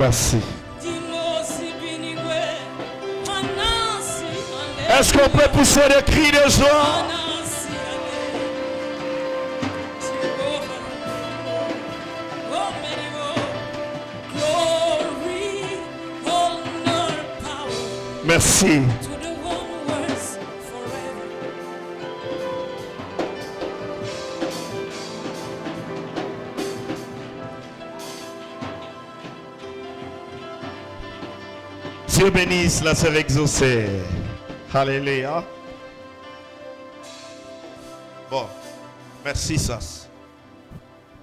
Merci. Est-ce qu'on peut pousser des cris de joie? Merci. Dieu bénisse la sœur exaucée. Alléluia. Bon, merci Sas.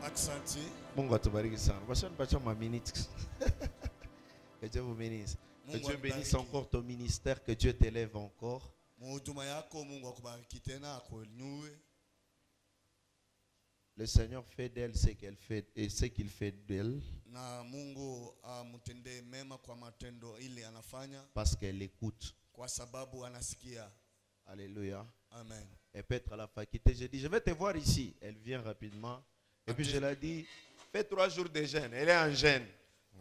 Accenti. Mungu atubariki sana. Bacha ma minute. Que Dieu vous bénisse. Que Dieu bénisse encore ton ministère, que Dieu t'élève encore. Le Seigneur fait d'elle ce qu'elle fait et ce qu'il fait d'elle. Parce qu'elle écoute. Alléluia. Amen. Elle peut être à la faculté. J'ai dit, je vais te voir ici. Elle vient rapidement. Et puis je lui ai dit, fais 3 jours de jeûne. Elle est en jeûne.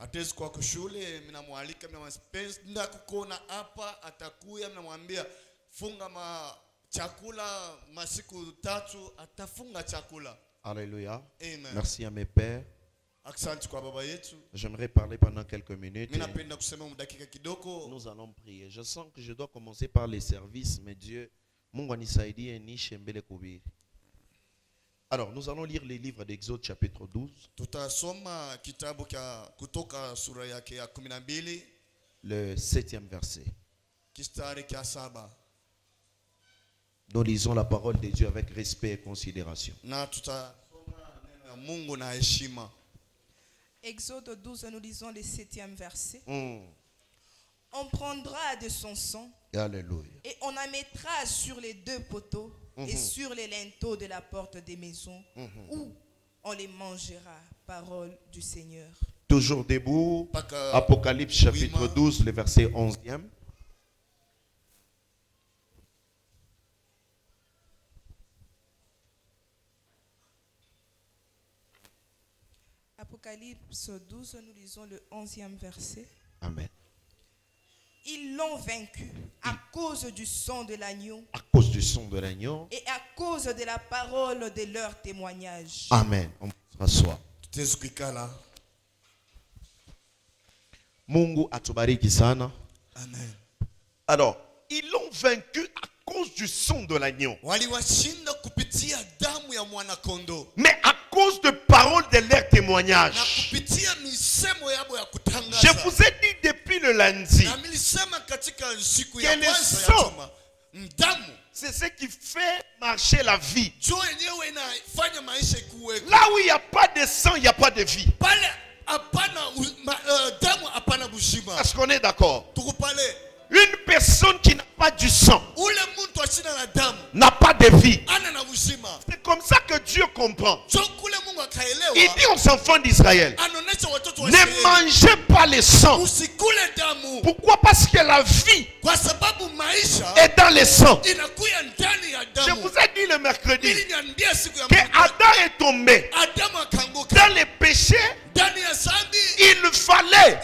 Atezi kwa kushule mnamwalika mnamwambia kukuona hapa atakuya mnamwambia funga chakula masiku 3 atafunga chakula. Alléluia. Amen. Merci à mes pères. Asante kwa baba yetu. J'aimerais parler pendant quelques minutes. Ninapenda kusema mdakika kidogo. Nous allons prier. Je sens que je dois commencer par les services, mais Dieu, Mungu anisaidie nishi mbele kuhubiri. Alors, nous allons lire les livres d'Exode chapitre 12. Tutasoma kitabu cha Kutoka sura yake ya 12. Le 7e verset. Kistari cha 7. Nous lisons la parole de Dieu avec respect et considération. Na tutasoma neno la Mungu na heshima. Exode 12, nous lisons le 7e verset. On prendra de son sang. Alléluia. Et on en mettra sur les 2 poteaux et sur les linteaux de la porte des maisons où on les mangera. Parole du Seigneur. Toujours debout. Apocalypse chapitre 12, le verset 11e. Apocalypse 12, nous lisons le 11e verset. Amen. Ils l'ont vaincu à cause du sang de l'agneau. À cause du sang de l'agneau. Et à cause de la parole de leur témoignage. Amen. On s'assoit. Mungu atubariki sana. Amen. Alors, ils l'ont vaincu à cause du sang de l'agneau. Mais à cause de paroles de leur témoignage. Je vous ai dit depuis le lundi que le sang, c'est ce qui fait marcher la vie. Là où il n'y a pas de sang, il n'y a pas de vie. Est-ce qu'on est d'accord? Une personne qui n'a pas du sang n'a pas de vie. C'est comme ça que Dieu comprend. Il dit aux enfants d'Israël, ne mangez pas le sang. Pourquoi? Parce que la vie est dans le sang. Je vous ai dit le mercredi que Adam est tombé dans les péchés. Il fallait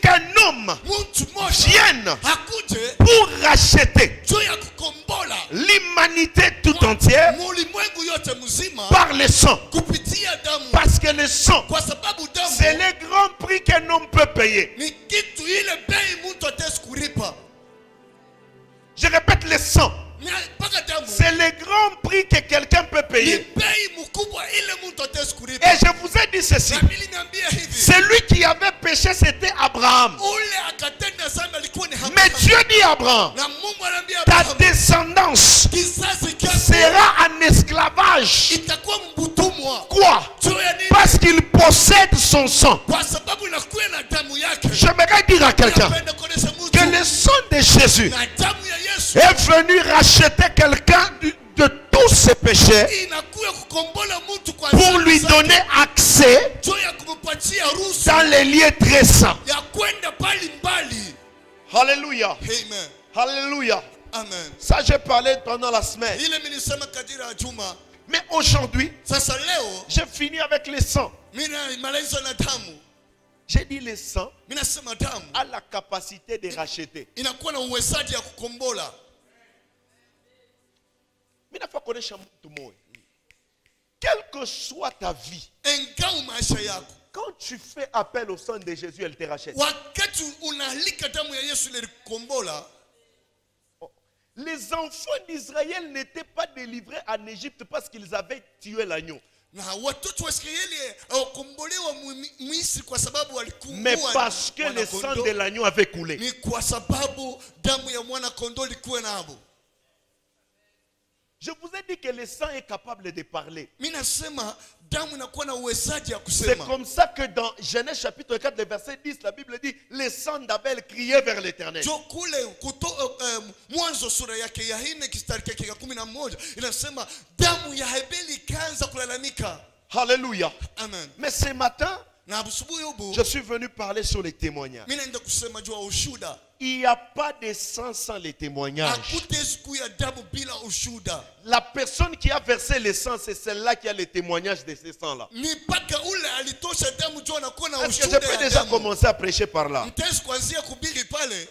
qu'un homme vienne pour racheter l'humanité tout entière par le sang. Parce que le sang, c'est le grand prix qu'un homme peut payer. Je répète, le sang, c'est le grand prix que quelqu'un peut payer. Et je vous ai dit ceci. Celui qui avait péché, c'était Abraham. Mais Dieu dit à Abraham, ta descendance sera en esclavage. Quoi? Parce qu'il possède son sang. J'aimerais dire à quelqu'un que le sang de Jésus est venu racheter quelqu'un de tous ses péchés pour lui donner accès dans les lieux très saints. Alléluia. Alléluia. Amen. Ça, j'ai parlé pendant la semaine. Mais aujourd'hui, j'ai fini avec le sang. J'ai dit le sang a la capacité de racheter. Quelle que soit ta vie, quand tu fais appel au sang de Jésus, elle te rachète. Les enfants d'Israël n'étaient pas délivrés en Égypte parce qu'ils avaient tué l'agneau. Mais parce que le sang de l'agneau avait coulé. Je vous ai dit que le sang est capable de parler. C'est comme ça que dans Genèse chapitre 4, verset 10, la Bible dit, le sang d'Abel criait vers l'Éternel. Alléluia. Amen. Mais ce matin, je suis venu parler sur les témoignages. Il n'y a pas de sang sans les témoignages. La personne qui a versé le sang, c'est celle-là qui a les témoignages de ce sang-là. Est-ce que je peux déjà commencer à prêcher par là? Je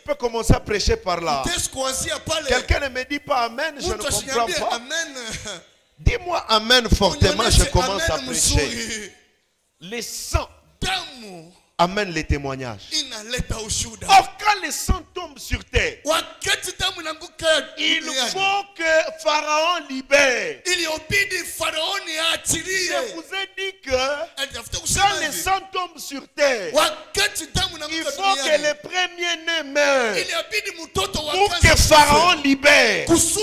peux commencer à prêcher par là. Quelqu'un ne me dit pas Amen, je ne comprends pas. Dis-moi Amen fortement, je commence à prêcher. Le sang amène les témoignages. Or, quand le sang tombe sur terre, il faut que Pharaon libère. Je vous ai dit que quand le sang tombe sur terre, il faut que le premier-né meure pour que Pharaon libère. Si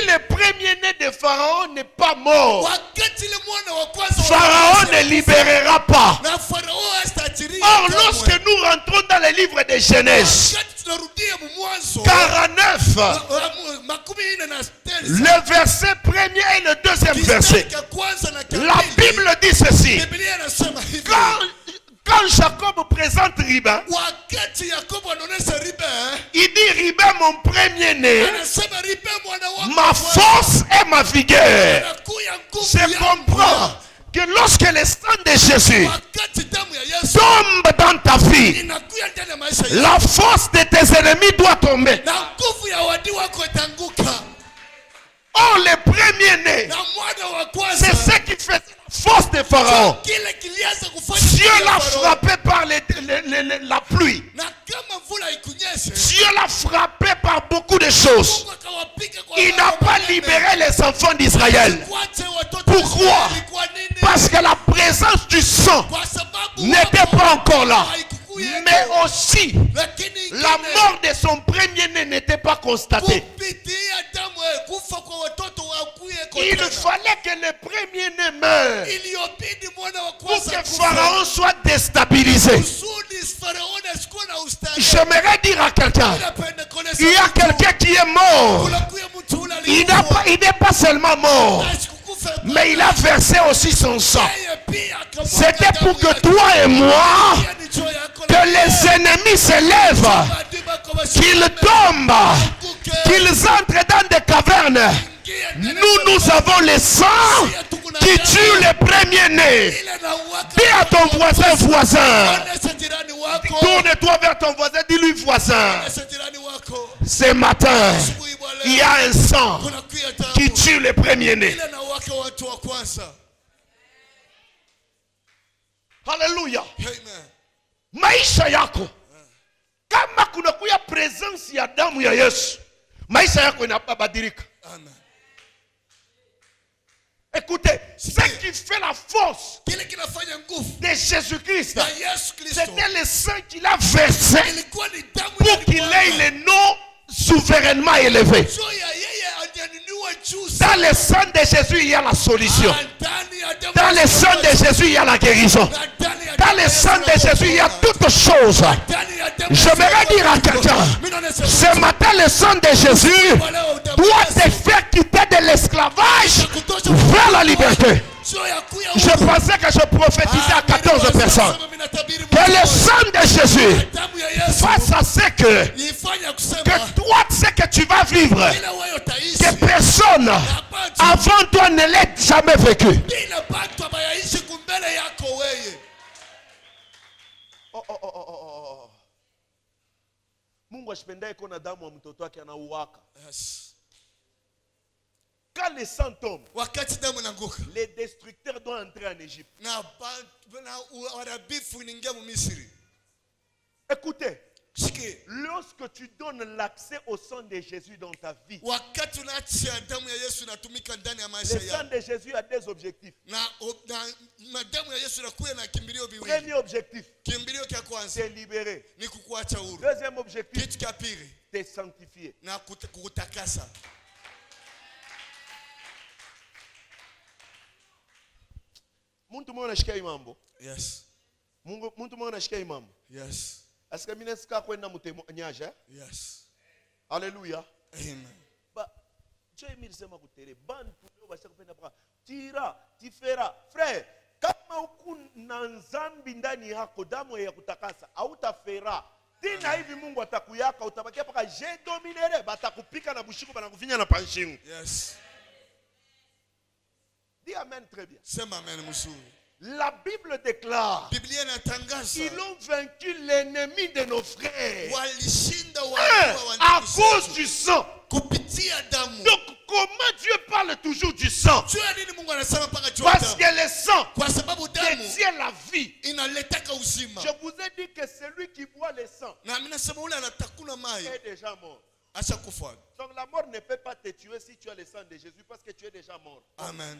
le premier-né de Pharaon n'est pas mort, Pharaon ne libérera pas. Or, lorsque nous rentrons dans le livre de Genèse 49, le verset premier et le deuxième verset, la Bible dit ceci. Quand Jacob présente Riba, il dit Riba, mon premier-né, ma force et ma vigueur. Je comprends que lorsque le sang de Jésus tombe dans ta vie, la force de tes ennemis doit tomber. Oh, le premier-né, c'est ce qui fait la force de Pharaon. Dieu l'a frappé par la pluie. Dieu l'a frappé par beaucoup de choses. Il n'a pas libéré les enfants d'Israël. Pourquoi? Parce que la présence du sang n'était pas encore là. Mais aussi, la mort de son premier-né n'était pas constatée. Il fallait que le premier-né meure pour que Pharaon soit déstabilisé. J'aimerais dire à quelqu'un, il y a quelqu'un qui est mort. Il n'est pas seulement mort, mais il a versé aussi son sang. C'était pour que toi et moi, que les ennemis s'élèvent, qu'ils tombent, qu'ils entrent dans des cavernes. Nous avons le sang qui tue les premiers-nés. Dis à ton voisin. Tourne-toi vers ton voisin, dis-lui voisin. Ce matin, il y a un sang qui tue les premiers-nés. Alléluia. Maisha yako kama kuna kuya presence ya damu ya Yesu, maisha yako inabadilika. Écoutez, ce qui fait la force de Jésus-Christ, c'était le sang qu'il a versé pour qu'il ait le nom souverainement élevé. Dans le sang de Jésus, il y a la solution. Dans le sang de Jésus, il y a la guérison. Dans le sang de Jésus, il y a toutes choses. Je vais dire à quelqu'un, ce matin, le sang de Jésus doit te faire quitter de l'esclavage vers la liberté. Je pensais que je prophétisais à 14 personnes. Que le sang de Jésus fasse à ce que toi, ce que tu vas vivre, que personne avant toi ne l'ait jamais vécu. Mungu ashipendaye kuona damu ya mtoto wake anauaka. Yes. Quand les sang tombent, Wakati damu inanguka. les destructeurs doivent entrer en Égypte. Na warabifu inaingia mu Misri. Écoutez, Sikia. lorsque tu donnes l'accès au sang de Jésus dans ta vie, Wakati unaachia damu ya Yesu inatumika ndani ya maisha le sang yako. de Jésus a des objectifs. Na damu ya Yesu inakuja na kimbilio viwili. Premier objectif, Kimbilio cha kwanza c'est libérer. ni kukuacha huru. Deuxième objectif, Kitu cha pili c'est sanctifier. na kukutakasa. Muntu mwana anashika hii mambo. Yes. Muntu mwana anashika hii mambo. Yes. Asika mimi nasika kwenda mtemoignage. Yes. Hallelujah. Amen. Ba Dieu milisema kutele bantu leo basi kupenda kwa tira, tifera. Frère, kama uko na nzambi ndani yako damu ya kutakasa, hautafera. Tena hivi Mungu atakuyaka utabakia paka je dominere batakupika na bushiku banakufinya na panshingu. Yes. Dis amen très bien. Sema amen mzuri. La Bible déclare Biblia inatangaza ils ont vaincu l'ennemi de nos frères walishinda à cause du sang. kupitia damu. Donc comment Dieu parle toujours du sang? Jua nini Mungu anasema mpaka juu Parce damu? que le sang Kwa sababu damu détient la vie. inaletaka uzima. Je vous ai dit que celui qui boit le sang Na mimi nasema ule anatakuna mai est déjà mort. ashakufa. Donc la mort ne peut pas te tuer si tu as le sang de Jésus parce que tu es déjà mort. Amen.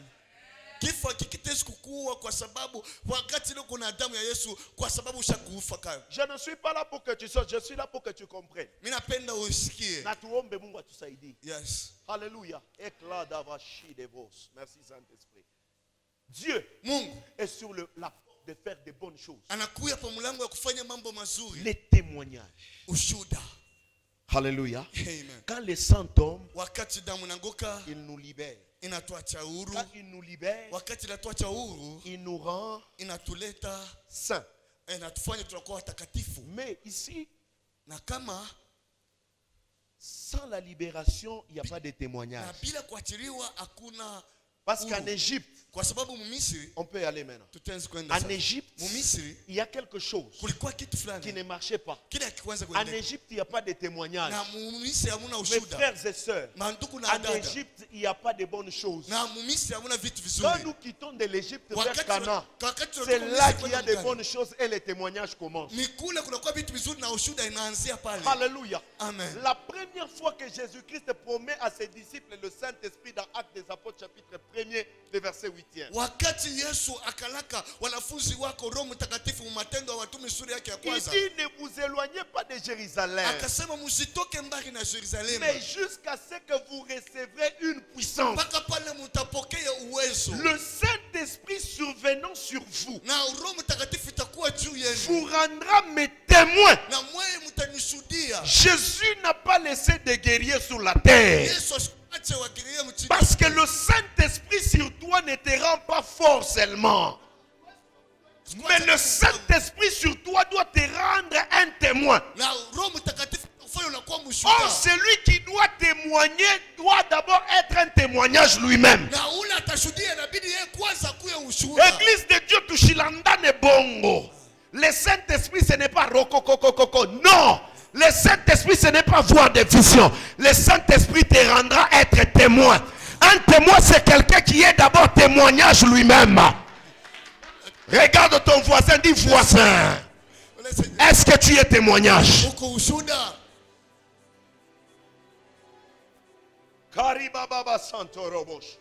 Kifo kikitesi kukuua kwa sababu wakati leo kuna damu ya Yesu kwa sababu ushakufa kayo. Je ne suis pas là pour que tu sautes, je suis là pour que tu comprennes. Mimi napenda usikie. Na tuombe Mungu atusaidie. Yes. Alléluia. Éclat d'avachi de vos. Merci Saint-Esprit. Dieu Mungu est sur la porte de faire de bonnes choses. anakuja pa mlango wa kufanya mambo mazuri. Les témoignages. Ushuda. Alléluia. Amen. Quand le sang tombe, Wakati damu inanguka il nous libère. inatuacha huru. Quand il nous libère, Wakati inatuacha huru il nous rend inatuleta saints. inatufanya tunakuwa watakatifu. Mais ici, Na kama sans la libération, il n'y a pas de na témoignage. bila kuachiliwa hakuna Parce qu'en Égypte, kwa sababu Misri on peut y aller maintenant. tutaanza kwenda En sasa. Égypte, Misri il y a quelque chose kulikuwa kitu qui fulani ne marchait pas. kile kianza En kwenda. Égypte, il n'y a pas de témoignage. Na Misri hamuna Mes ushuda. frères et sœurs, Manduku na en dada. Égypte, il n'y a pas de bonnes choses. Na Misri hamuna vitu Quand vizuri. nous quittons de l'Égypte vers Wakati Canaan, wakati c'est tunatoka là Misri qu'il y a kwenda de Ghana. bonnes choses et les témoignages commencent. Ni kule kunakuwa vitu vizuri na ushuda inaanzia pale. Alléluia. Amen. La première fois que Jésus-Christ promet à ses disciples le Saint-Esprit dans Actes des Apôtres chapitre 1er, le verset 8e. Wakati Yesu akalaka wanafunzi wako Roho Mtakatifu Matendo ya Watume sura yake ya Il kwanza. dit ne vous éloignez pas de Jérusalem, Akasema msitoke mbali na Yerusalemu. mais jusqu'à ce que vous recevrez une puissance. Mpaka pale mtapokea uwezo. Le Saint-Esprit survenant sur vous Na Roho Mtakatifu itakuwa juu yenu. vous rendra mes témoins. Na mwewe mtanishuhudia. Jésus n'a pas laissé de guerriers sur la terre. Yesu ache wakirie mchini. Parce que le Saint-Esprit sur toi ne te rend pas fort seulement. Mais le Saint-Esprit sur toi doit te rendre un témoin. Na Roho Mtakatifu ufanye unakuwa Or, mshuhuda. celui qui doit témoigner doit d'abord être un témoignage lui-même. Na ule atashuhudia inabidi yeye kwanza kuwe ushuhuda. Église de Dieu Tushilanda ne bongo. Le Saint-Esprit ce n'est pas rokokokokoko. Non. Le Saint-Esprit ce n'est pas voir des visions. Le Saint-Esprit te rendra être témoin. Un témoin c'est quelqu'un qui est d'abord témoignage lui-même. Regarde ton voisin, dis voisin. Est-ce que tu es témoignage? Uko ushuhuda. Karibaba Santorobosh.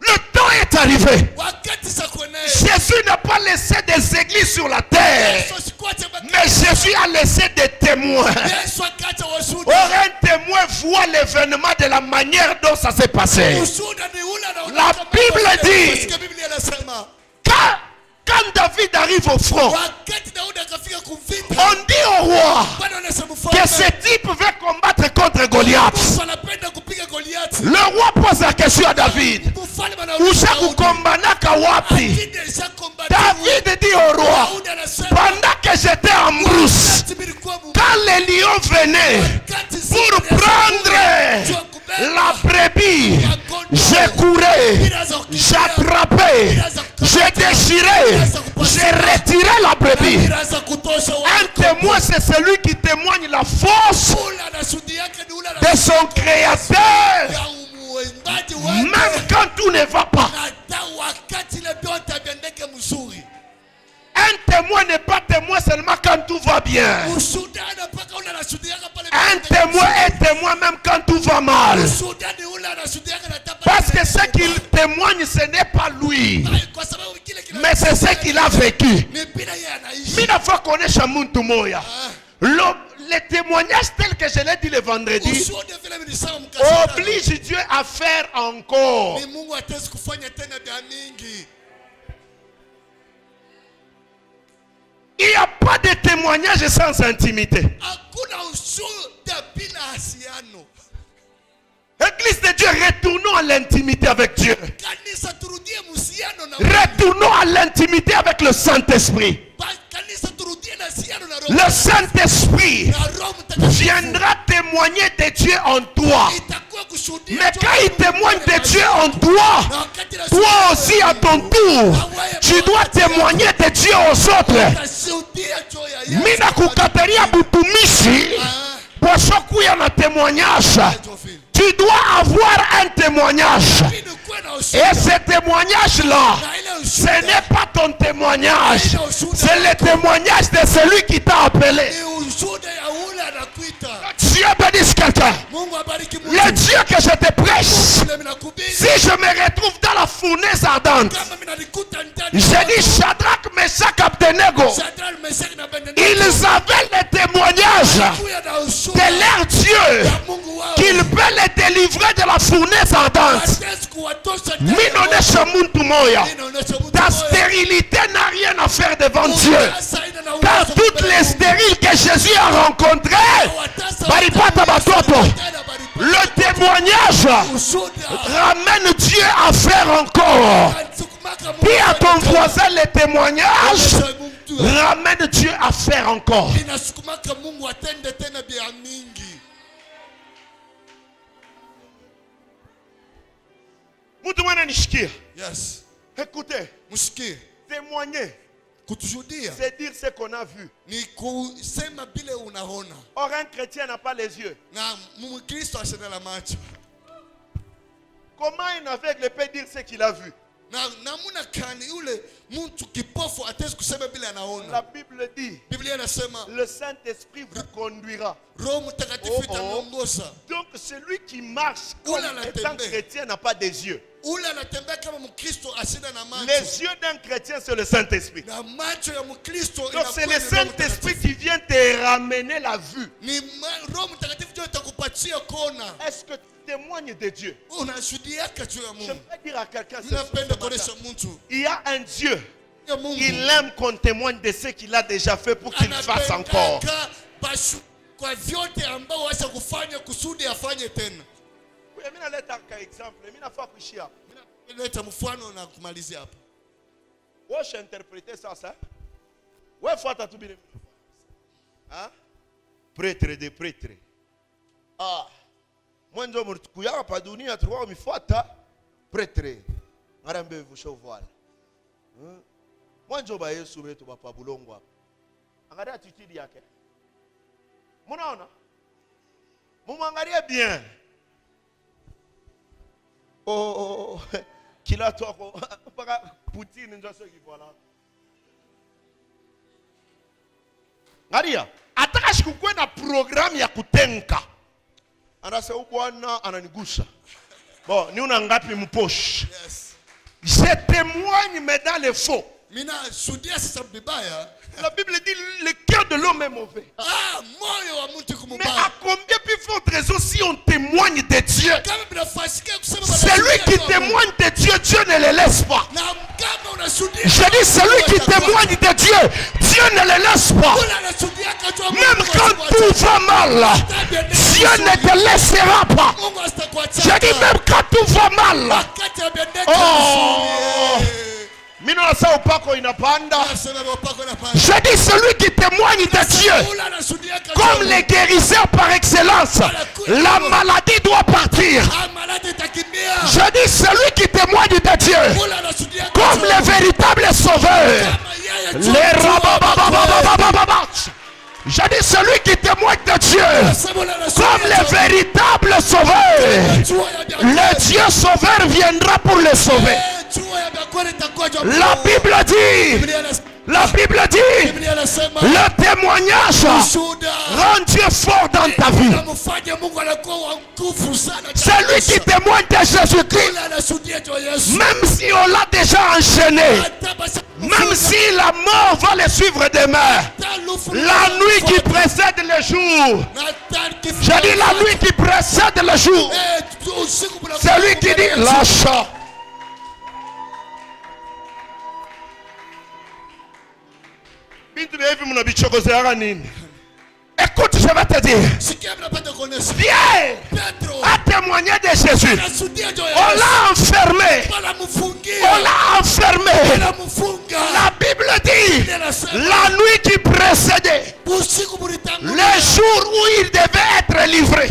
Le temps est arrivé. Wakati sa kuenea. Jésus n'a pas laissé des églises sur la terre, Yesu asikuache mais Jésus a laissé des témoins. Yesu akaacha Or, washuhuda. un témoin voit l'événement de la manière dont ça s'est passé. Ushuhuda ni ule La Bible dit, Parce que Biblia inasema quand David arrive au front, wakati Daudi akafika kumvita, on dit au roi bwana anasema que mfalme ce type veut combattre contre Goliath. Mungu anapenda kupiga Goliathi. Le roi pose la question à David, Mfalme anauliza Usha Daudi, kukombanaka wapi? David alishakombatia. David dit au roi, Daudi anasema pendant que j'étais en brousse, wakati nilikuwa mu- quand les lions venaient wakati pour siku ya prendre Samuel, la brebis, j'ai couru, j'ai attrapé, j'ai déchiré, j'ai retiré la brebis. Un témoin, c'est celui qui témoigne la force de son créateur, même quand tout ne va pas. Un témoin n'est pas témoin seulement quand tout va bien. Un témoin est témoin même quand tout va mal. Parce que ce qu'il témoigne, ce n'est pas lui, mais c'est ce qu'il a vécu. Minafa connaît Muntu Moya. Les témoignages tels que je l'ai dit le vendredi oblige Dieu à faire encore. Il n'y a pas de témoignage sans intimité. Église de Dieu, retournons à l'intimité avec Dieu. Retournons à l'intimité avec le Saint-Esprit. Le Saint-Esprit viendra témoigner de Dieu en toi. Mais quand il témoigne de Dieu en toi, toi aussi à ton tour, tu dois témoigner de Dieu aux autres. Mina kukataria butumishi, bosokuya na témoignage. Tu dois avoir un témoignage. Et ce témoignage-là, ce n'est pas ton témoignage. C'est le témoignage de celui qui t'a appelé. Dieu bénisse quelqu'un. Le Dieu que je te prêche, si je me retrouve dans la fournaise ardente, je dis Shadrach, Meshach, Abednego, ils avaient le témoignage de leur Dieu qu'il peut les délivrer de la fournaise ardente. Ta stérilité n'a rien à faire devant Dieu. Car toutes les stériles que Jésus a rencontrées, le témoignage ramène Dieu à faire encore. Dis à ton voisin, le témoignage ramène Dieu à faire encore. Yes. Écoutez, témoigner, c'est dire ce qu'on a vu. Or un chrétien n'a pas les yeux. Comment un aveugle peut dire ce qu'il a vu? La Bible dit, le Saint-Esprit vous conduira. Donc celui qui marche comme étant chrétien n'a pas des yeux. Les yeux d'un chrétien, c'est le Saint-Esprit. Donc c'est le Saint-Esprit qui vient te ramener la vue. Est-ce que tu témoignes de Dieu? Je peux dire à quelqu'un, il y a un Dieu. Il aime qu'on témoigne de ce qu'il a déjà fait pour qu'il fasse encore. Prêtre de prêtre. Ah, moi je me kuyaka pa dunia tulikuwa mifuata prêtre. Ngarambe vusho voile. Moi je ba Yesu wetu bapa bulongo hapa. Angalia attitude yake. Munaona? Mumwangalie bien. Oh, kila toko mpaka Putin ndio sio kivola. Ngalia, ataka shikukwe na programu ya kutenka. Anasema bwana ananigusha. Bon, ni una ngapi mposhi? Yes. Je témoigne mais dans le faux. La Bible dit le cœur de l'homme est mauvais. Mais à combien plus forte raison si on témoigne de Dieu? Celui qui témoigne de Dieu, Dieu ne le laisse pas. Je dis celui qui témoigne de Dieu, Dieu ne le laisse pas. Même quand tout va mal, Dieu ne te laissera pas. Je dis même quand tout va mal. Oh! Je dis celui qui témoigne de Dieu, comme les guérisseurs par excellence, la maladie doit partir. Je dis témoigne de Dieu comme le véritable sauveur. Les rabababababababababab. J'ai dit celui qui témoigne de Dieu comme le véritable sauveur. Le Dieu sauveur viendra pour le sauver. La Bible dit, le témoignage rend Dieu fort dans ta vie. Celui qui témoigne de Jésus-Christ, même si on l'a déjà enchaîné, même si la mort va le suivre demain, la nuit qui précède le jour, j'ai dit la nuit qui précède le jour, celui qui dit lâche. Écoute, je vais te dire. Pierre a témoigné de Jésus. On l'a enfermé. La Bible dit, la nuit qui précédait, le jour où il devait être livré,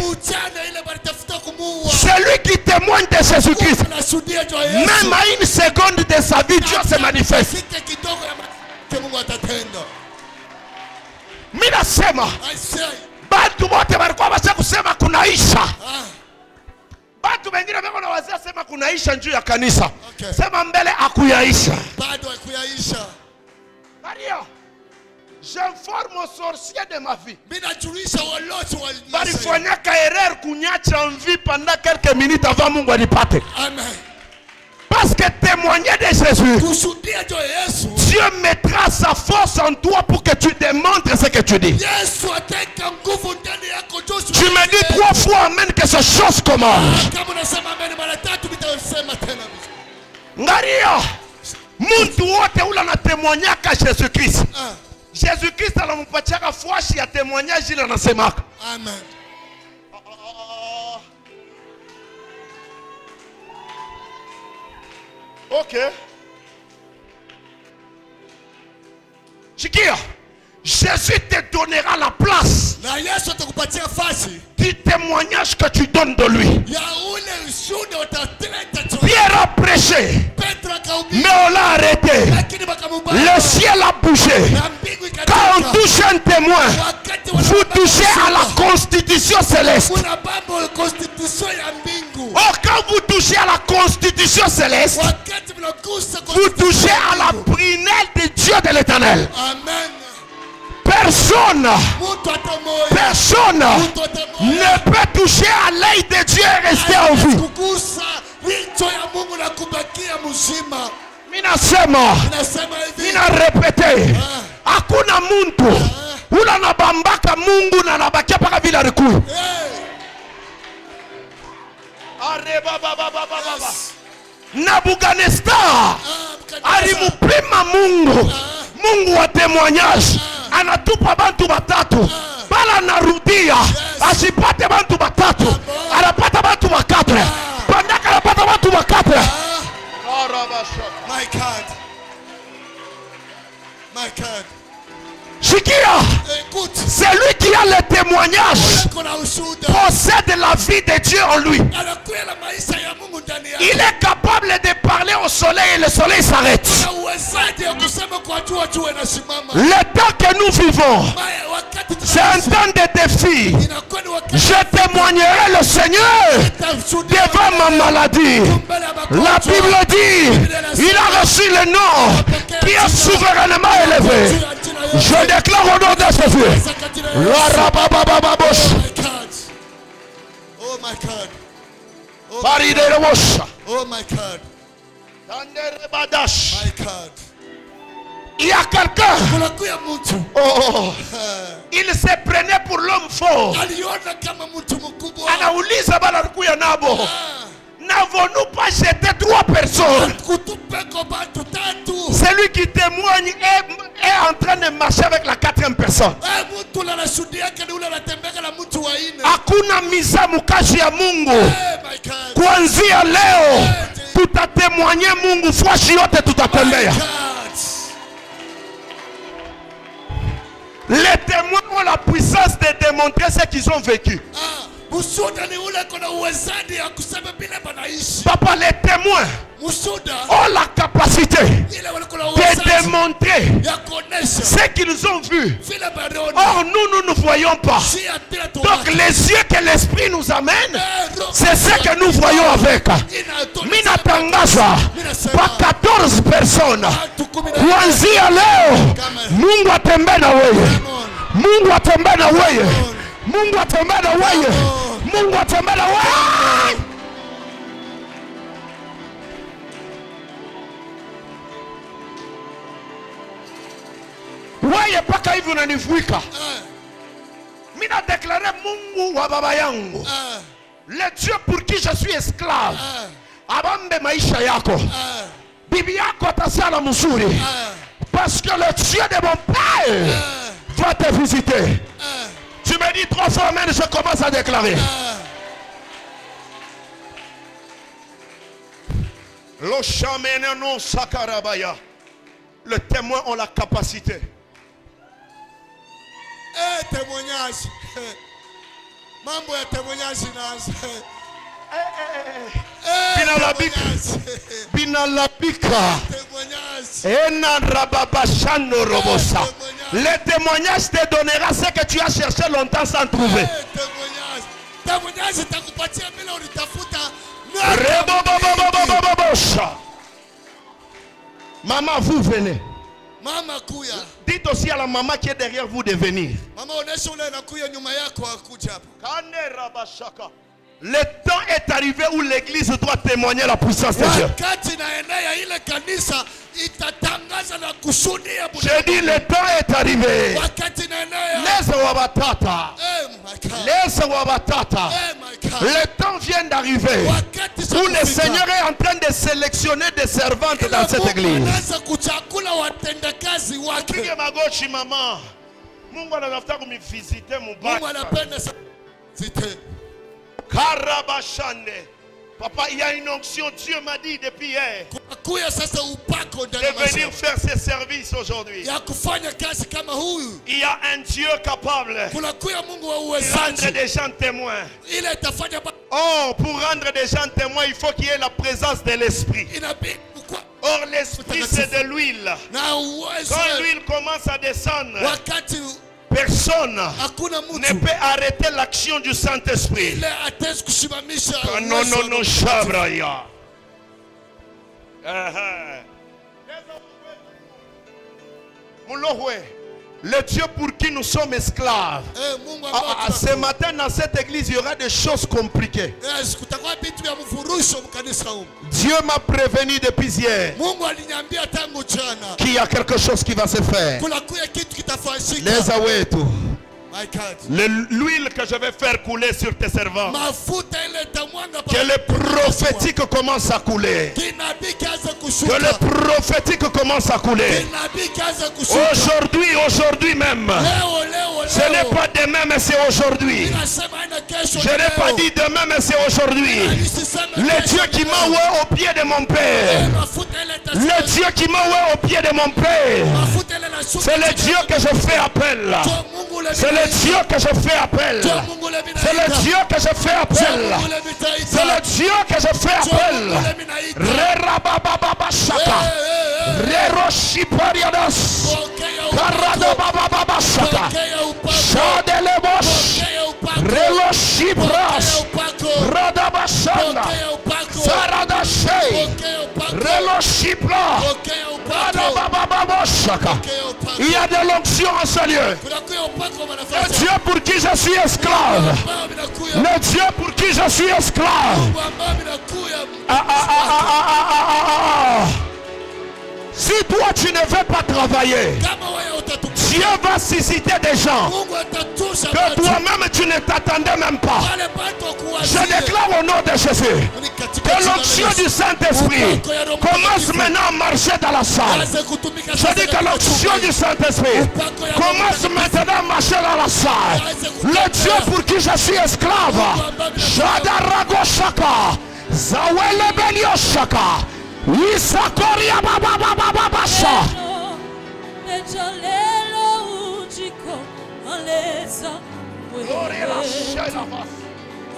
celui qui témoigne de Jésus-Christ, même à une seconde de sa vie, Dieu se manifeste. Mina sema bantu wote walikuwa washa kusema kunaisha. Bantu wengine wako na wazee sema kunaisha njoo ya kanisa. Sema mbele akuyaisha. Bado akuyaisha. Maria, j'informe aux sorciers de ma vie. Minajulisha walote walinasa. Balifanyaka erreur kunyacha en vie pendant quelques minutes avant Mungu anipate. Amen. Parce que témoigner de Jésus, Dieu mettra sa force en toi pour que tu démontres ce que tu dis. Tu me dis 3 fois amen que ces choses commencent. Ngaria, muntu wote ula na témoignaka Jésus-Christ. Jésus-Christ anampatiaka fwashi ya témoignage ile anasemaka. Amen. Ok. Chikia, Jésus te donnera la place du témoignage que tu donnes de lui. Pierre a prêché, mais on l'a arrêté. Le ciel a bougé. Quand on touche un témoin, vous touchez à la constitution céleste. Or, quand vous touchez à la constitution céleste, vous touchez à la prunelle de Dieu de l'Éternel. Personne ne peut toucher à l'œil de Dieu et rester en vie. Minasema, mina répété, hakuna muntu ula nabambaka Mungu na nabakia paka vila rikui. Nabuganesta alimupima Mungu, Mungu wa témoignage, anatupa bantu batatu, bala narudia, asipate bantu batatu, anapata bantu bakatre, pandaka anapata bantu bakatre. My God. My God. Shikia, celui qui a le témoignage possède la vie de Dieu en lui. Il est capable de parler au soleil et le soleil s'arrête. Le temps que nous vivons, c'est un temps de défi. Je témoignerai le Seigneur devant ma maladie. La Bible dit, il a reçu le nom qui est souverainement élevé. Je déclare au nom de Jésus. Oh my God. Oh my God. My God. Il y a quelqu'un. Oh, il se prenait pour l'homme fort. Anauliza bala kuya nabo. N'avons-nous pas jeté 3 personnes? Celui qui témoigne est en train de marcher avec la 4e personne. Hakuna misa mukashi ya Mungu. Kuanzia leo tutatemwanye Mungu fwashi yote tutatembea. Les témoins ont la puissance de démontrer ce qu'ils ont vécu. Papa, les témoins ont la capacité de démontrer ce qu'ils ont vu. Or, nous ne voyons pas. Donc, les yeux que l'Esprit nous amène, c'est ce que nous voyons avec. Minatangaza, pas 14 personnes. Kuanzia leo, Mungu atembee na wewe. Mungu atembee na wewe. Mungu atembee na wewe. Mungu atembee na wewe. Wewe paka hivi unanivuika. Mimi na déclarer Mungu wa baba yangu. Le Dieu pour qui je suis esclave. Abambe maisha yako. Bibi yako atasala mzuri. Parce que le Dieu de mon père va te visiter. Tu me dis 3 fois amen, je commence à déclarer. Le témoin ont la capacité. Témoignage. Mambo ya témoignage inaanza. Binalabika. Le témoignage te donnera ce que tu as cherché longtemps sans trouver. Maman, vous venez. Dites aussi à la maman qui est derrière vous de venir. Le temps est arrivé où l'église doit témoigner la puissance de Dieu. J'ai dit le temps est arrivé. Le temps vient d'arriver où le Seigneur est en train de sélectionner des servantes dans cette église. Papa, il y a une onction, Dieu m'a dit depuis hier de venir faire ses services aujourd'hui. Il y a un Dieu capable de rendre des gens témoins. Oh, pour rendre des gens témoins, il faut qu'il y ait la présence de l'Esprit. Or, l'Esprit, c'est de l'huile. Quand l'huile commence à descendre, personne ne peut arrêter l'action du Saint-Esprit. Non, non, non, Shabraya. Le Dieu pour qui nous sommes esclaves. Ce matin dans cette église, il y aura des choses compliquées. Dieu m'a prévenu depuis hier qu'il y a quelque chose qui va se faire. Les awetu. L'huile que je vais faire couler sur tes servants, que le prophétique commence à couler. Que le prophétique commence à couler. Aujourd'hui même. Ce n'est pas demain, mais c'est aujourd'hui. Je n'ai pas dit demain, mais c'est aujourd'hui. Le Dieu qui m'a oué au pied de mon Père. Le Dieu qui m'a oué au pied de mon Père. C'est le Dieu que je fais appel. C'est le Dieu que je fais appel. C'est le Dieu que je fais appel. C'est le Dieu que je fais appel. Re-rababababashaka. Re-roshipariadas. Karadabababashaka. Shadelebosh. Reloshibras. Radabashana. Zaradashe. Reloshibra. Radabababashaka. Il y a de l'onction en ce lieu. Le Dieu pour qui je suis esclave. Le Dieu pour qui je suis esclave. Si toi tu ne veux pas travailler, Dieu va susciter des gens que toi-même tu ne t'attendais même pas. Je déclare au nom de Jésus que l'onction du Saint-Esprit commence maintenant à marcher dans la salle. Je dis que l'onction du Saint-Esprit commence maintenant à marcher dans la salle. Le Dieu pour qui je suis esclave, Shadaragoshaka, Zawele Belioshaka, Isakoria Bababababasha.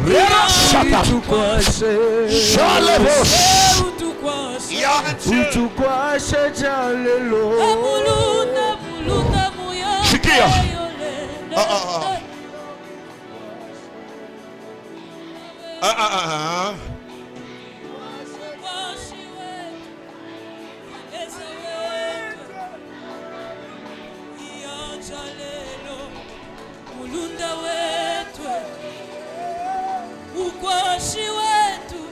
Relâche-ta. Jalevos. Il y a un Dieu. Shikia.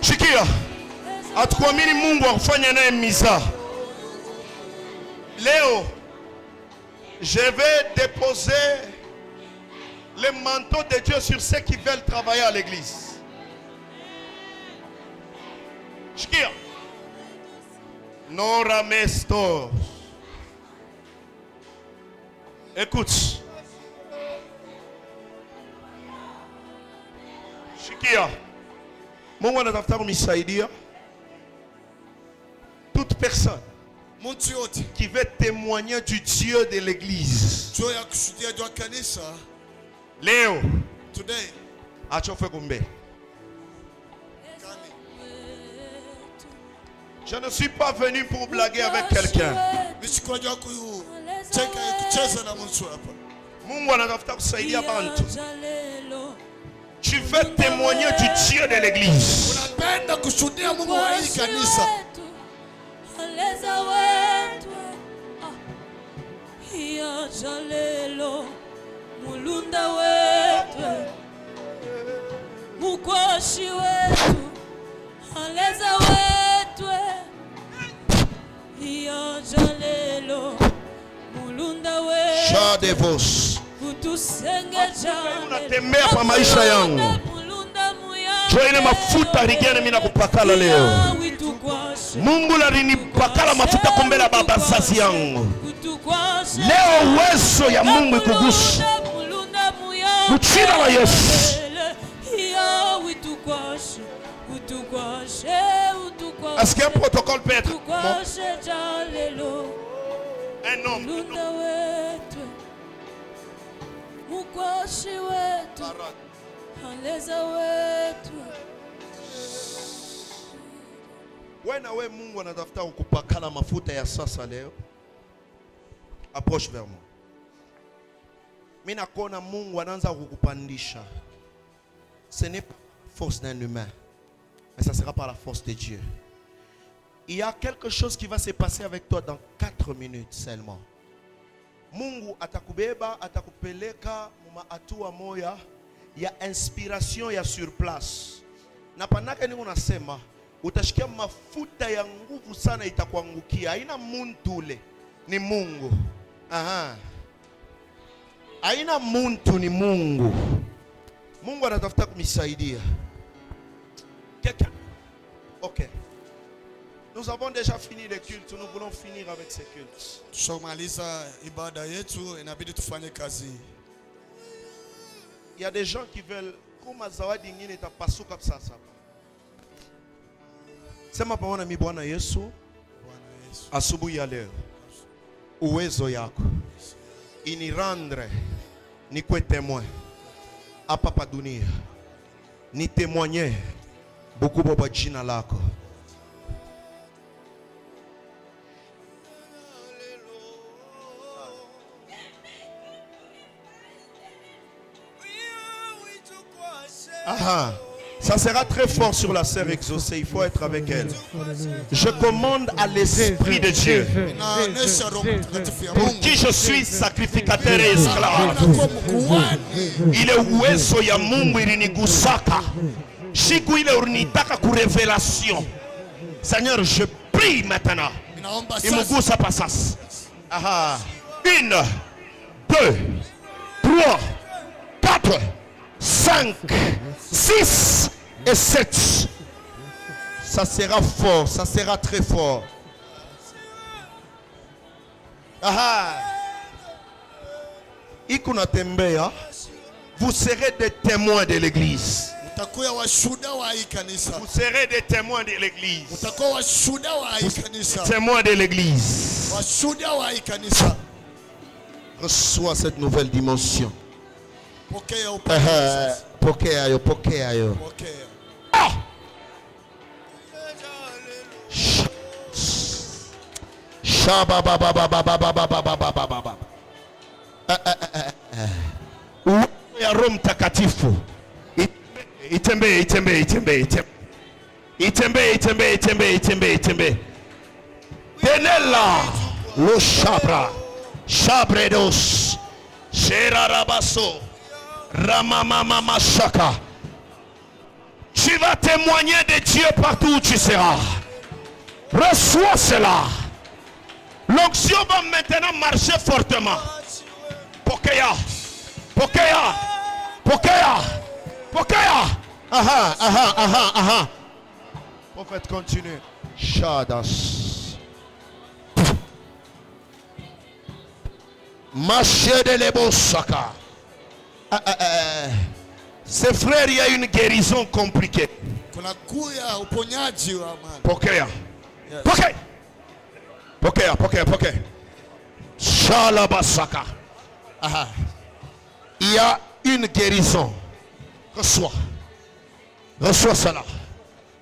Shikia. Hatukuamini Mungu akufanya naye miza. Léo, je vais déposer le manteau de Dieu sur ceux qui veulent travailler à l'église. Shikia. Nora Mestos. Écoute. Shikia. Mungu anatafuta kumisaidia. Toute personne qui veut témoigner du Dieu de l'église. Léo, Today, achofe kumbe. Je ne suis pas venu pour blaguer avec quelqu'un. Mungu anatafuta kusaidia bantu. Tu veux témoigner du Dieu de l'église. unapenda kushuhudia Mungu wa hii kanisa. Mulunda wetu, mukwashi wetu, aleza wetu, iyaja lelo, mulunda wetu, Shadevos. kutusengeja Unatembea kwa maisha yangu. Jua ile mafuta rigene mimi nakupakala leo. Mungu alinipakala mafuta kumbela baba zazi yangu. Leo uwezo ya Mungu ikugusa. Mchina la Yesu. Est-ce qu'un protocole peut être un homme? Wewe Mungu anatafuta kukupakala mafuta ya sasa leo. Approche vers moi. Mimi nakuona Mungu anaanza kukupandisha. Ce n'est pas la force d'un humain, mais ça sera par la force de Dieu. Il y a quelque chose qui va se passer avec toi dans 4 minutes seulement. Mungu atakubeba, atakupeleka muma hatua moya ya inspiration ya sur place. Na panaka niko nasema utashikia mafuta ya nguvu sana itakuangukia. Haina muntu ule, ni Mungu. Aha. Haina muntu, ni Mungu. Mungu anatafuta kumisaidia. Quelqu'un? OK. Nous avons déjà fini le culte, nous voulons finir avec ces cultes. Tushamaliza ibada yetu, inabidi tufanye kazi. Il y a des gens qui veulent kuma zawadi nyingine itapasuka sasa. Sema pamoja na Bwana Yesu, asubuhi ya leo uwezo yako inirendre nikwe témoin hapa pa dunia, ni témoigner beaucoup kwa jina lako. Aha. Ça sera très fort sur la sœur exaucée. Il faut être avec elle. Je commande à l'Esprit de Dieu, pour qui je suis sacrificateur et esclave. Il est uwezo ya Mungu ilinigusaka. Shiku ile unitaka ku révélation. Seigneur, je prie maintenant. Imugusa pasas. Aha. 1, 2, 3, 4, 5, 6 et 7. Ça sera fort, ça sera très fort. Aha. Ikuna tembea, vous serez des témoins de l'église. Vous serez des témoins de l'église. Témoins de l'église. Reçois cette nouvelle dimension. Pokea yo. Ah! Ya Roho Mtakatifu itembee. Tenela lo shabredos sherarabaso ramamama mashaka. Tu vas témoigner de Dieu partout où tu seras. Reçois cela. L'onction va maintenant marcher fortement. Pokea. Aha. Prophète, continue. Shadas. Maché de l'ebosaka. Ses frères, il y a une guérison compliquée. Pokea. Shalabasaka. Il y a une guérison. Reçois cela.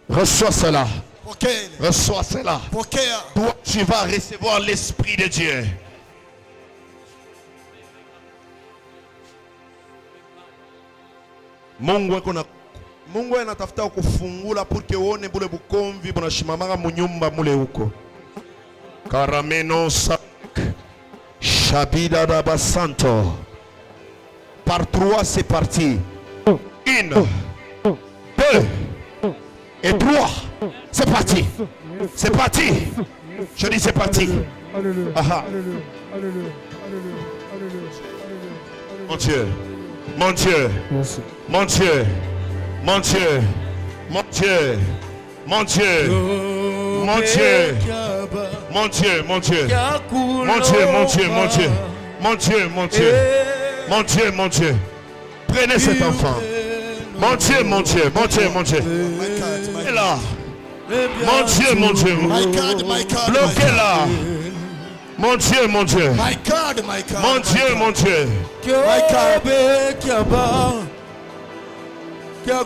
Reçois cela. Toi, tu vas recevoir l'Esprit de Dieu. Mungu anatafuta kufungula porque uone bule bukomvi bunashimamanga munyumba mule huko. Karameno sak Shabida Rabasanto. Par 3 c'est parti. 1, 2 et 3. C'est parti. Je dis c'est parti. Aha. Mon Dieu. Mon Dieu. Prenez cet enfant. Mon Dieu. Et là. Mon Dieu. Bloquez-la. Mon Dieu. My God. Mon Dieu.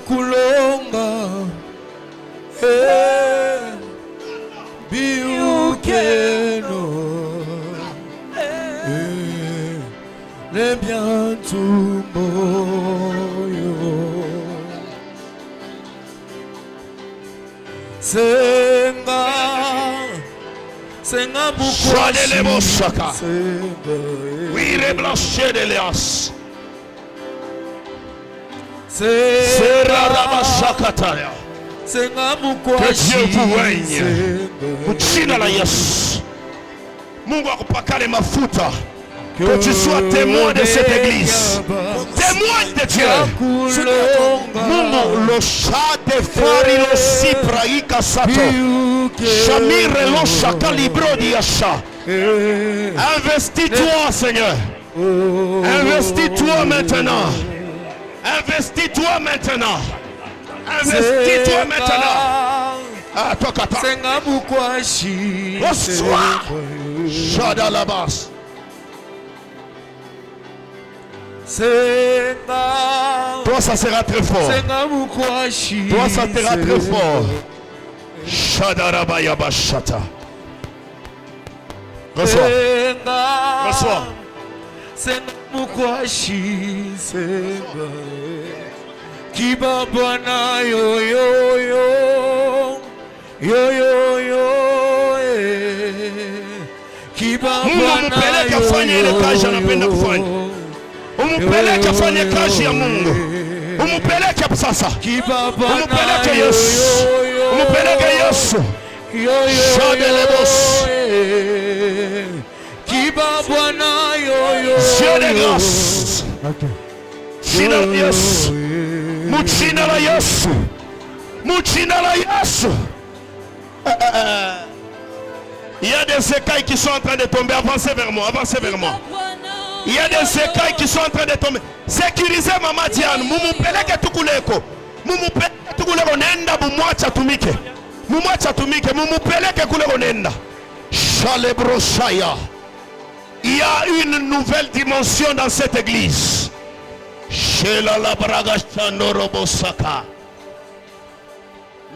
Kulonga biukeno le bien tumboyo senga bukwashaka oui reblancher de l'as que Dieu vous règne. Jina la Yesu. Mungu akupakale mafuta. Que tu sois témoin de cette église. Témoin de Dieu. Mungu lo shade fari lo sipraika sato. Shamire lo shakalibro di asha. Investis-toi, Seigneur. Investis-toi maintenant. Investis-toi maintenant. Ah, toi, reçois. Chada la basse. Toi, ça sera très fort. Toi, ça sera très fort. Chada rabaya bashata. Reçois. Kibabana yo Mungu mpeleke afanye ile kazi anapenda kufanya. Umpeleke afanye kazi ya Mungu. Umpeleke sasa. Umpeleke Yesu. Shadelebos. Dieu de grâce. Muchina la Yesu. Muchina la Yesu. Muchina la Yesu. Il y a des écailles qui sont en train de tomber. Avancez vers moi. Avancez vers moi. Il y a des écailles qui sont en train de tomber. Sécurisez Maman Diane. Mumu peleke tukuleko. Mumu peleke tukuleko nenda bumwacha tumike. Mumwacha tumike. Mumu peleke kuleko nenda. Chalebroshaya. Il y a une nouvelle dimension dans cette église. Shela la braga chandorobosaka.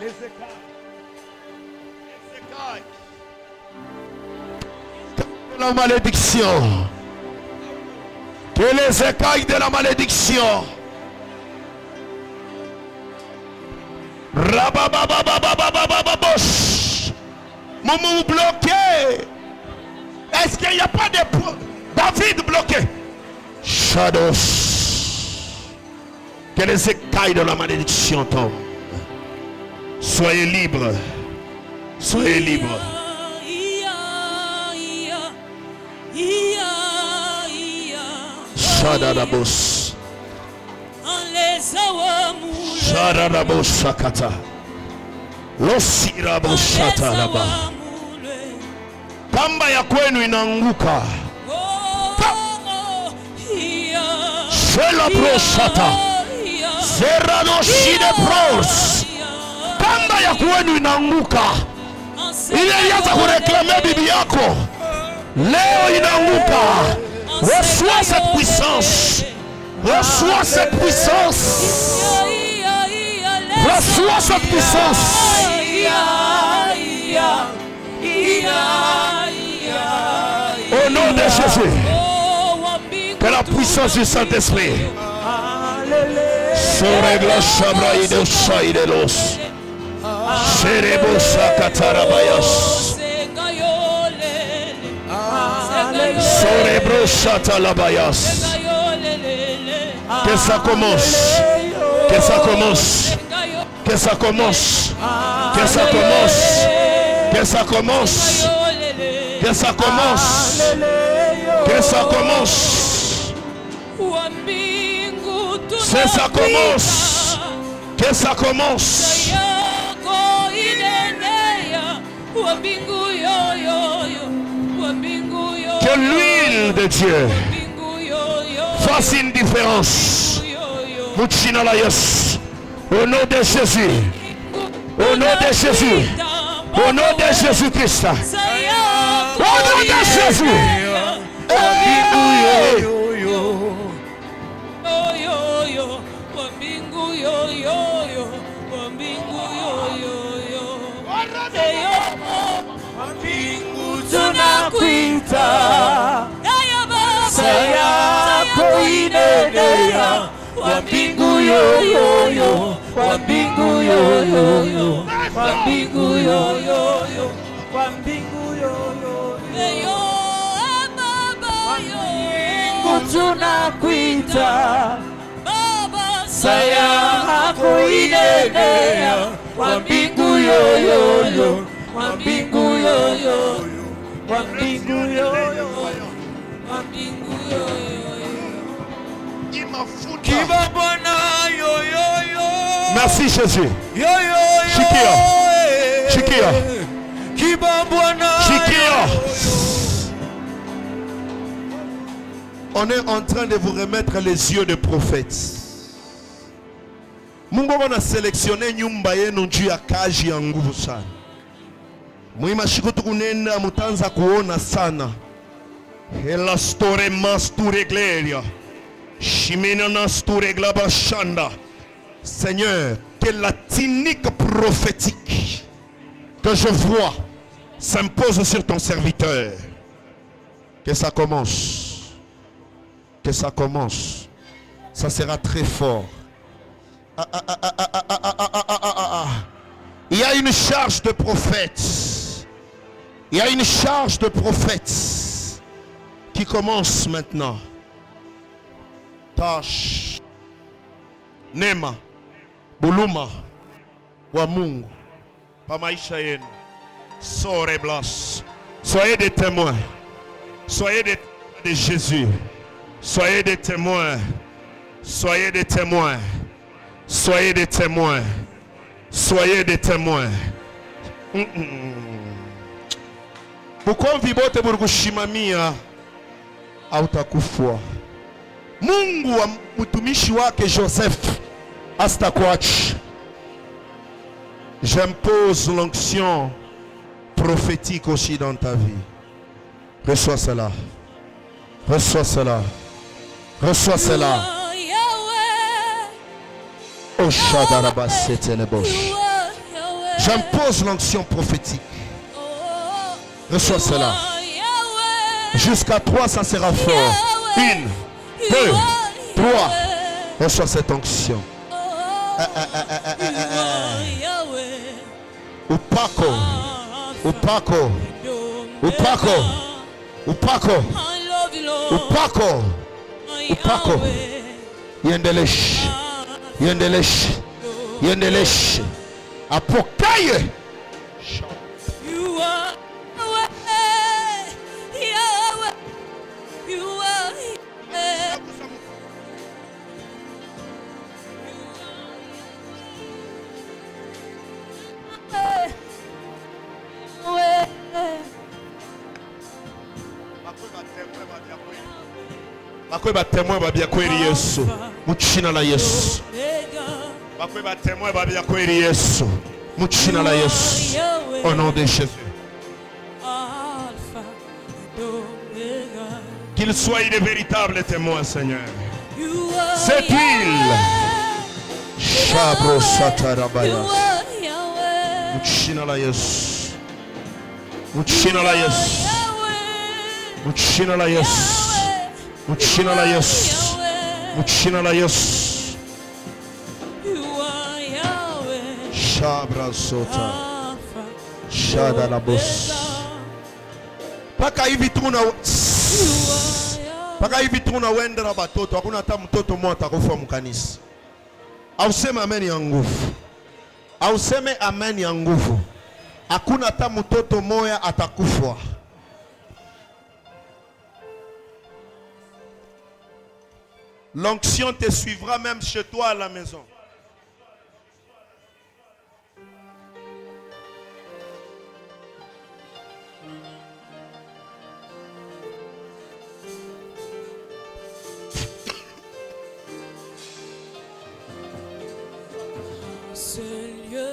Les écailles. Les écailles. De la malédiction. Que les écailles de la malédiction. Rababababababababosh. Moumou bloqué. Est-ce qu'il n'y a pas de David bloqué? Shadows. Que les écailles de la malédiction tombent. Soyez libres. Soyez libres. Shadadabos. Shadadabos sakata. Losirabos shataraba. Kamba ya kwenu inaanguka. Shela proshata. Serrano shide pros. Kamba ya kwenu inaanguka. Ile yaza kureklame bibi yako. Leo inaanguka. Reçois cette puissance. Reçois cette puissance. Reçois cette puissance. Au nom de Jésus. Que la puissance du Saint-Esprit. Soregla Shabraï de Saïdelos. Serebo Sakatarabayas. Sorebro Chatalabayas. Que ça commence. Que ça commence. Que ça commence. Que ça commence. Que ça commence. Que ça commence. Que ça commence. Que ça commence. Que ça commence. Que l'huile de Dieu fasse une différence. Au nom de Jésus. Au nom de Jésus. Au nom de Jésus-Christ. Au nom de Jésus. Tunakuita saya koinenea wa mbingu yoyoyo wa mbingu yoyoyo wa mbingu yoyoyo wa mbingu yoyoyo baba yo tunakuita baba saya koinenea wa mbingu yoyoyo wa mbingu yoyoyo. Merci Jésus. Chikia. Chikia. Chikia. On est en train de vous remettre les yeux de prophète. Mungu a sélectionné nyumba yenu juu ya kazi ya nguvu sana. Muimashiku tukunenda mutanza kuona sana. Hela store masture gleria. Shimena nasture glaba shanda. Seigneur, que la tunique prophétique que je vois s'impose sur ton serviteur. Que ça commence. Que ça commence. Ça sera très fort. Il y a une charge de prophète. Il y a une charge de prophète qui commence maintenant. Tâche. Nema. Buluma. Wa Mungu. Pa maisha yenu. Sore blas. Soyez des témoins. Soyez des témoins de Jésus. Soyez des témoins. Soyez des témoins. Soyez des témoins. Soyez des témoins. Mukomvi bote burikushimamia hautakufa. Mungu wa mtumishi wake Joseph asitakuacha. J'impose l'onction prophétique aussi dans ta vie. Reçois cela. Reçois cela. Reçois cela. Oh Shadaraba Setelebosh. J'impose l'onction prophétique. Reçois cela. Jusqu'à 3, ça sera fort. 1, 2, 3. Reçois cette onction. Upako. Upako. Upako. Upako. Upako. Upako. Yendelesh. Yendelesh. Yendelesh. Apokaye. Bakwe ba témoin ba bia kweli Yesu. Muchina la Yesu. Bakwe ba témoin ba bia kweli Yesu. Muchina la Yesu. Au nom de Jésus. Qu'ils soient des véritables témoins, Seigneur. Cette huile. Shabro Satarabayas. Muchina la Yesu. Muchina la Yesu. Muchina la Yesu. Muchina la Yesu. Muchina la Yesu. Shabra Sota. Shada la boss. Paka hivi tuna wenda na batoto hakuna hata mtoto mmoja atakufa mkanisa. Auseme amen ya nguvu. Auseme amen ya nguvu. Hakuna hata mtoto mmoja atakufa. L'onction te suivra même chez toi à la maison. Seigneur,